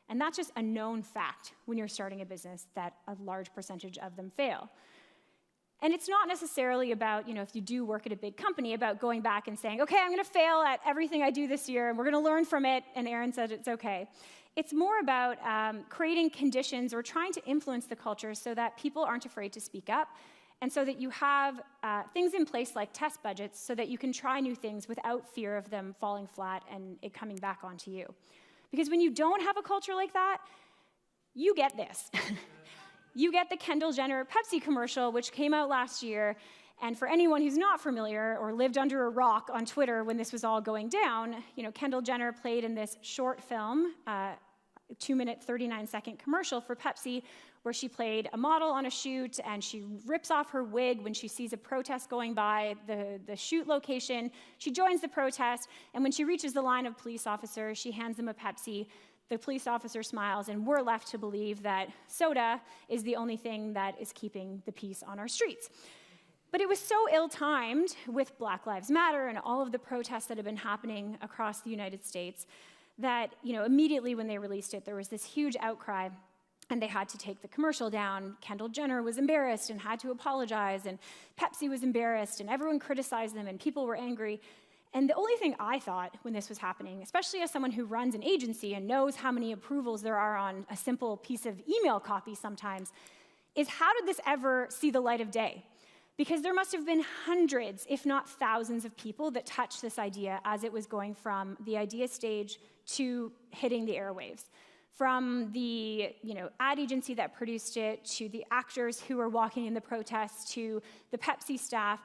And that's just a known fact when you're starting a business, that a large percentage of them fail. And it's not necessarily about, if you do work at a big company, about going back and saying, okay, I'm going to fail at everything I do this year, and we're going to learn from it, and Erin said it's okay. It's more about creating conditions or trying to influence the culture so that people aren't afraid to speak up, and so that you have things in place like test budgets so that you can try new things without fear of them falling flat and it coming back onto you. Because when you don't have a culture like that, you get this. You get the Kendall Jenner Pepsi commercial, which came out last year. And for anyone who's not familiar or lived under a rock on Twitter when this was all going down, Kendall Jenner played in this short film, 2-minute, 39-second commercial for Pepsi, where she played a model on a shoot, and she rips off her wig when she sees a protest going by the shoot location. She joins the protest, and when she reaches the line of police officers, she hands them a Pepsi. The police officer smiles, and we're left to believe that soda is the only thing that is keeping the peace on our streets. But it was so ill-timed with Black Lives Matter and all of the protests that have been happening across the United States that, immediately when they released it, there was this huge outcry, and they had to take the commercial down. Kendall Jenner was embarrassed and had to apologize, and Pepsi was embarrassed, and everyone criticized them, and people were angry. And the only thing I thought when this was happening, especially as someone who runs an agency and knows how many approvals there are on a simple piece of email copy sometimes, is how did this ever see the light of day? Because there must have been hundreds, if not thousands, of people that touched this idea as it was going from the idea stage to hitting the airwaves. From the ad agency that produced it, to the actors who were walking in the protests, to the Pepsi staff.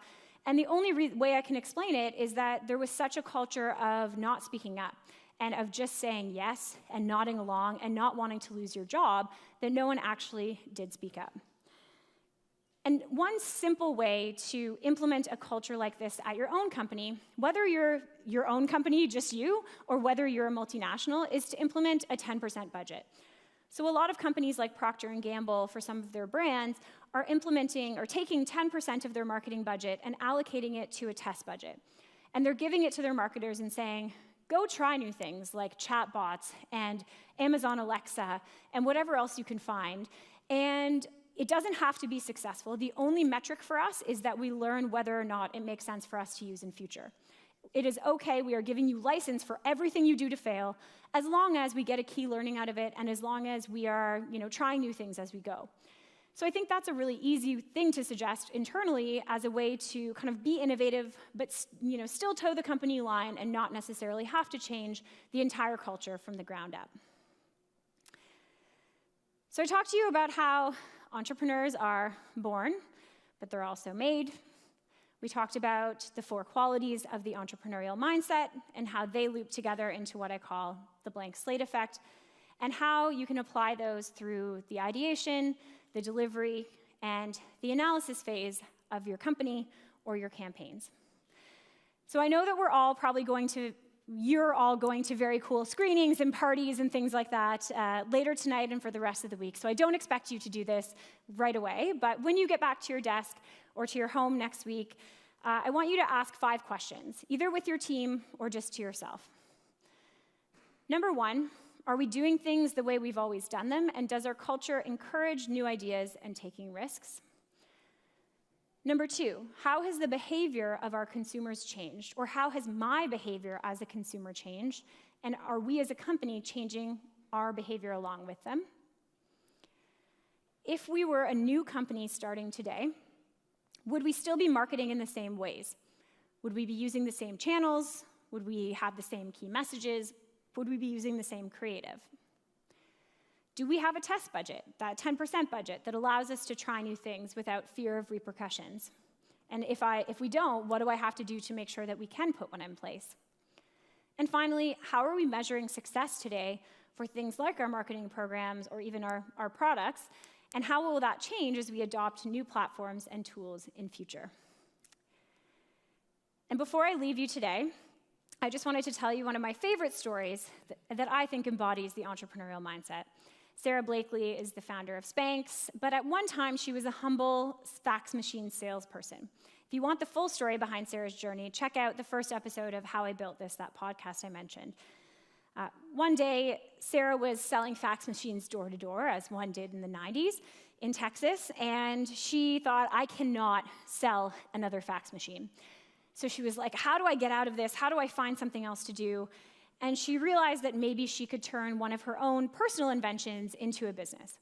And the only way I can explain it is that there was such a culture of not speaking up and of just saying yes and nodding along and not wanting to lose your job that no one actually did speak up. And one simple way to implement a culture like this at your own company, whether you're your own company, just you, or whether you're a multinational, is to implement a 10% budget. So a lot of companies like Procter & Gamble, for some of their brands, are implementing or taking 10% of their marketing budget and allocating it to a test budget. And they're giving it to their marketers and saying, go try new things like chatbots and Amazon Alexa and whatever else you can find. And it doesn't have to be successful. The only metric for us is that we learn whether or not it makes sense for us to use in future. It is okay, we are giving you license for everything you do to fail, as long as we get a key learning out of it and as long as we are trying new things as we go. So I think that's a really easy thing to suggest internally as a way to kind of be innovative, but still toe the company line and not necessarily have to change the entire culture from the ground up. So I talked to you about how entrepreneurs are born, but they're also made. We talked about the 4 qualities of the entrepreneurial mindset and how they loop together into what I call the blank slate effect, and how you can apply those through the ideation, the delivery, and the analysis phase of your company or your campaigns. So I know that you're all going to very cool screenings and parties and things like that later tonight and for the rest of the week. So I don't expect you to do this right away, but when you get back to your desk or to your home next week, I want you to ask 5 questions, either with your team or just to yourself. Number 1, are we doing things the way we've always done them, and does our culture encourage new ideas and taking risks? Number 2, how has the behavior of our consumers changed? Or how has my behavior as a consumer changed? And are we as a company changing our behavior along with them? If we were a new company starting today, would we still be marketing in the same ways? Would we be using the same channels? Would we have the same key messages? Would we be using the same creative? Do we have a test budget, that 10% budget, that allows us to try new things without fear of repercussions? And if we don't, what do I have to do to make sure that we can put one in place? And finally, how are we measuring success today for things like our marketing programs or even our products? And how will that change as we adopt new platforms and tools in future? And before I leave you today, I just wanted to tell you one of my favorite stories that I think embodies the entrepreneurial mindset. Sarah Blakely is the founder of Spanx, but at one time she was a humble fax machine salesperson. If you want the full story behind Sarah's journey, check out the first episode of How I Built This, that podcast I mentioned. One day, Sarah was selling fax machines door to door, as one did in the 90s in Texas, and she thought, I cannot sell another fax machine. So she was like, how do I get out of this? How do I find something else to do? And she realized that maybe she could turn one of her own personal inventions into a business.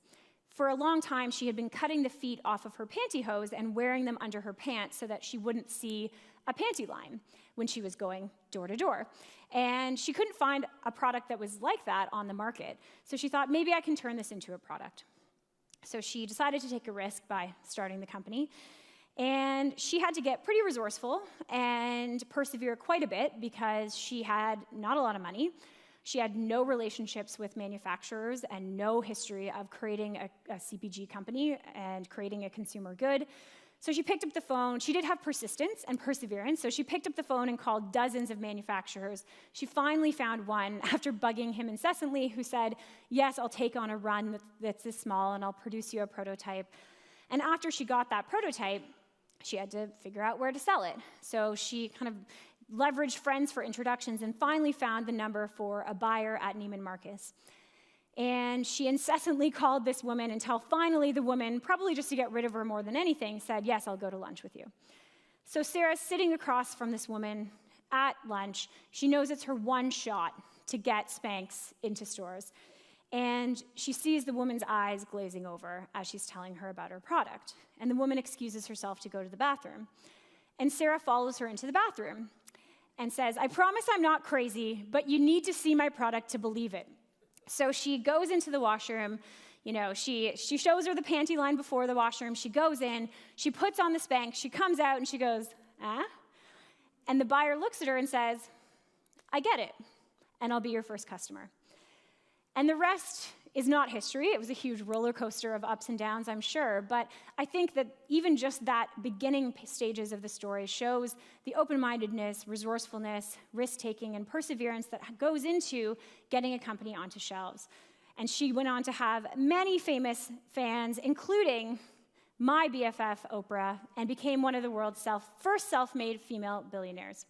For a long time, she had been cutting the feet off of her pantyhose and wearing them under her pants so that she wouldn't see a panty line when she was going door to door. And she couldn't find a product that was like that on the market. So she thought, maybe I can turn this into a product. So she decided to take a risk by starting the company. And she had to get pretty resourceful and persevere quite a bit because she had not a lot of money. She had no relationships with manufacturers and no history of creating a CPG company and creating a consumer good. So she picked up the phone. She did have persistence and perseverance, so she picked up the phone and called dozens of manufacturers. She finally found one, after bugging him incessantly, who said, yes, I'll take on a run that's this small, and I'll produce you a prototype. And after she got that prototype, she had to figure out where to sell it. So she kind of leveraged friends for introductions and finally found the number for a buyer at Neiman Marcus. And she incessantly called this woman until finally the woman, probably just to get rid of her more than anything, said, yes, I'll go to lunch with you. So Sarah's sitting across from this woman at lunch. She knows it's her one shot to get Spanx into stores. And she sees the woman's eyes glazing over as she's telling her about her product. And the woman excuses herself to go to the bathroom. And Sarah follows her into the bathroom and says, I promise I'm not crazy, but you need to see my product to believe it. So she goes into the washroom, she shows her the panty line before the washroom, she goes in, she puts on the Spanx, she comes out and she goes, ah? And the buyer looks at her and says, I get it, and I'll be your first customer. And the rest is not history. It was a huge roller coaster of ups and downs, I'm sure, but I think that even just that beginning stages of the story shows the open-mindedness, resourcefulness, risk-taking, and perseverance that goes into getting a company onto shelves. And she went on to have many famous fans, including my BFF, Oprah, and became one of the world's first self-made female billionaires.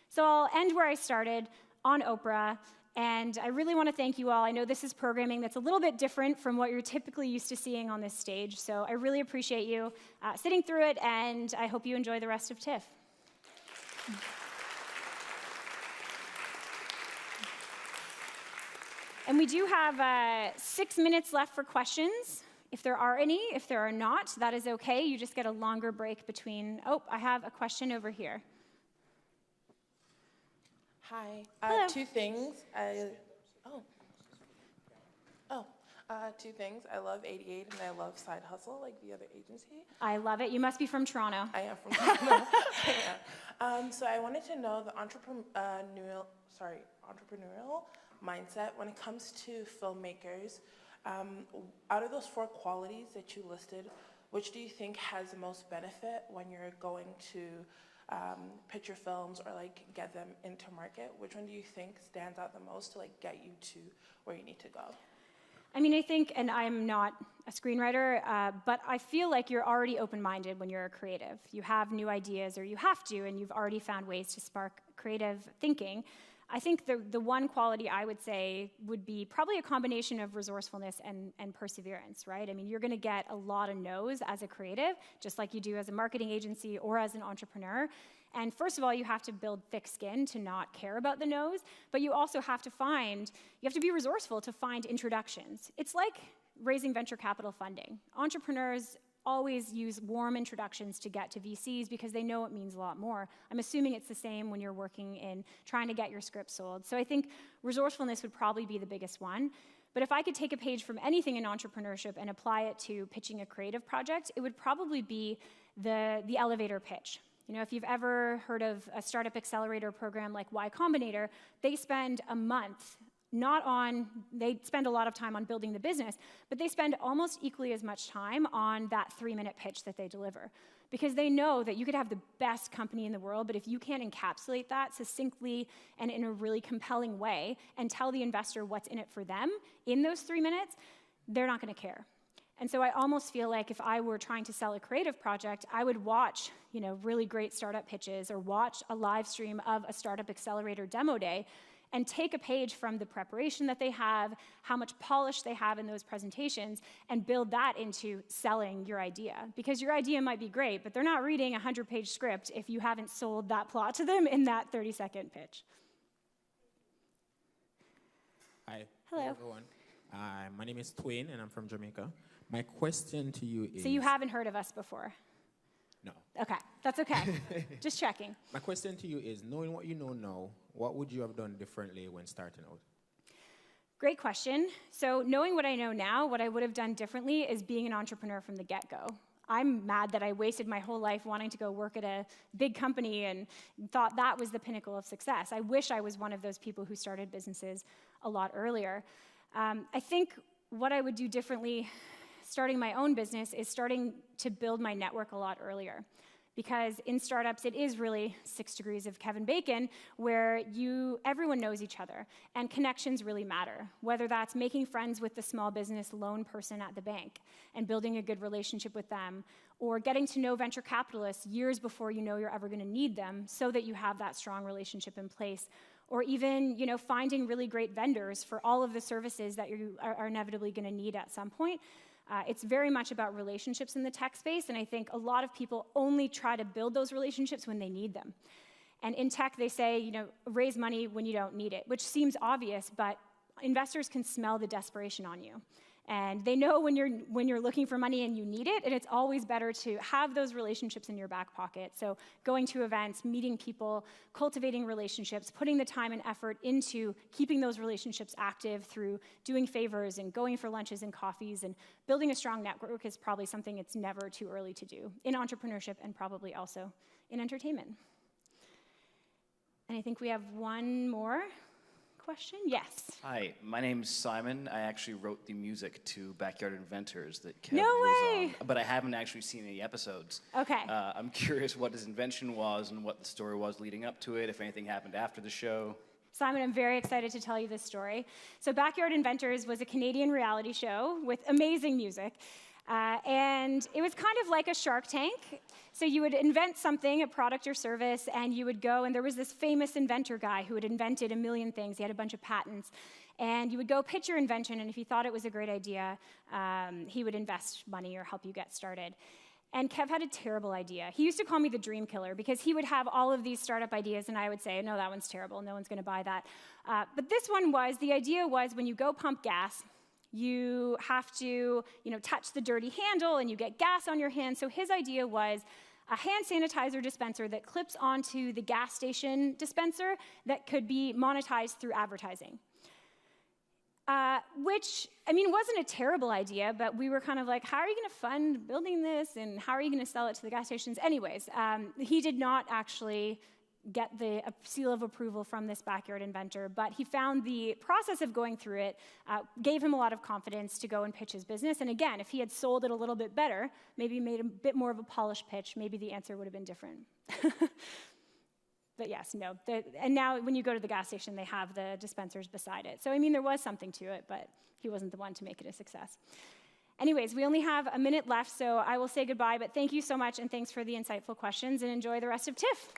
So I'll end where I started, on Oprah. And I really want to thank you all. I know this is programming that's a little bit different from what you're typically used to seeing on this stage, so I really appreciate you sitting through it, and I hope you enjoy the rest of Tiff. And we do have 6 minutes left for questions, if there are any. If there are not, that is okay. You just get a longer break between. Oh, I have a question over here. Hi. Hello. Two things. Two things. I love 88 and I love Side Hustle, like the other agency. I love it. You must be from Toronto. I am from Toronto. Yeah. So I wanted to know the entrepreneurial mindset when it comes to filmmakers. Out of those 4 qualities that you listed, which do you think has the most benefit when you're going to pitch your films or like get them into market? Which one do you think stands out the most to like get you to where you need to go? I mean, I think, and I'm not a screenwriter, but I feel like you're already open-minded when you're a creative. You have new ideas, or you have to, and you've already found ways to spark creative thinking. I think the one quality I would say would be probably a combination of resourcefulness and perseverance, right? I mean, you're going to get a lot of no's as a creative, just like you do as a marketing agency or as an entrepreneur. And first of all, you have to build thick skin to not care about the no's, but you also have to be resourceful to find introductions. It's like raising venture capital funding. Entrepreneurs always use warm introductions to get to VCs because they know it means a lot more. I'm assuming it's the same when you're working in trying to get your script sold. So I think resourcefulness would probably be the biggest one. But if I could take a page from anything in entrepreneurship and apply it to pitching a creative project, it would probably be the elevator pitch. If you've ever heard of a startup accelerator program like Y Combinator, they spend a month they spend a lot of time on building the business, but they spend almost equally as much time on that 3-minute pitch that they deliver. because they know that you could have the best company in the world, but if you can't encapsulate that succinctly and in a really compelling way and tell the investor what's in it for them in those 3 minutes, they're not going to care. And so I almost feel like if I were trying to sell a creative project, I would watch, really great startup pitches or watch a live stream of a startup accelerator demo day and take a page from the preparation that they have, how much polish they have in those presentations, and build that into selling your idea. Because your idea might be great, but they're not reading a 100-page script if you haven't sold that plot to them in that 30-second pitch. Hi. Hello. Hello, everyone. My name is Twain, and I'm from Jamaica. My question to you is... So you haven't heard of us before? No. Okay, that's okay. Just checking. My question to you is, knowing what you know now, what would you have done differently when starting out? Great question. So knowing what I know now, what I would have done differently is being an entrepreneur from the get-go. I'm mad that I wasted my whole life wanting to go work at a big company and thought that was the pinnacle of success. I wish I was one of those people who started businesses a lot earlier. I think what I would do differently starting my own business is starting to build my network a lot earlier. Because in startups, it is really 6 degrees of Kevin Bacon, where everyone knows each other, and connections really matter. Whether that's making friends with the small business loan person at the bank and building a good relationship with them, or getting to know venture capitalists years before you know you're ever going to need them so that you have that strong relationship in place, or even finding really great vendors for all of the services that you are inevitably going to need at some point. It's very much about relationships in the tech space, and I think a lot of people only try to build those relationships when they need them. And in tech, they say, raise money when you don't need it, which seems obvious, but investors can smell the desperation on you. And they know when you're looking for money and you need it, and it's always better to have those relationships in your back pocket. So going to events, meeting people, cultivating relationships, putting the time and effort into keeping those relationships active through doing favors and going for lunches and coffees and building a strong network is probably something it's never too early to do in entrepreneurship and probably also in entertainment. And I think we have one more question. Yes. Hi, my name's Simon. I actually wrote the music to Backyard Inventors that Kev No way! was on, but I haven't actually seen any episodes. Okay. I'm curious what his invention was and what the story was leading up to it, if anything happened after the show. Simon, I'm very excited to tell you this story. So Backyard Inventors was a Canadian reality show with amazing music. And it was kind of like a Shark Tank. So you would invent something, a product or service, and you would go, and there was this famous inventor guy who had invented a million things. He had a bunch of patents. And you would go pitch your invention, and if you thought it was a great idea, he would invest money or help you get started. And Kev had a terrible idea. He used to call me the dream killer because he would have all of these startup ideas, and I would say, no, that one's terrible. No one's going to buy that. But this one the idea was when you go pump gas, you have to, touch the dirty handle and you get gas on your hands. So his idea was a hand sanitizer dispenser that clips onto the gas station dispenser that could be monetized through advertising. Which, wasn't a terrible idea, but we were kind of like, how are you going to fund building this and how are you going to sell it to the gas stations? Anyways, he did not actually get the seal of approval from this backyard inventor, but he found the process of going through it gave him a lot of confidence to go and pitch his business. And again, if he had sold it a little bit better, maybe made a bit more of a polished pitch, maybe the answer would have been different. But yes, no. And now when you go to the gas station, they have the dispensers beside it. So there was something to it, but he wasn't the one to make it a success. Anyways, we only have a minute left, so I will say goodbye, but thank you so much, and thanks for the insightful questions, and enjoy the rest of TIFF.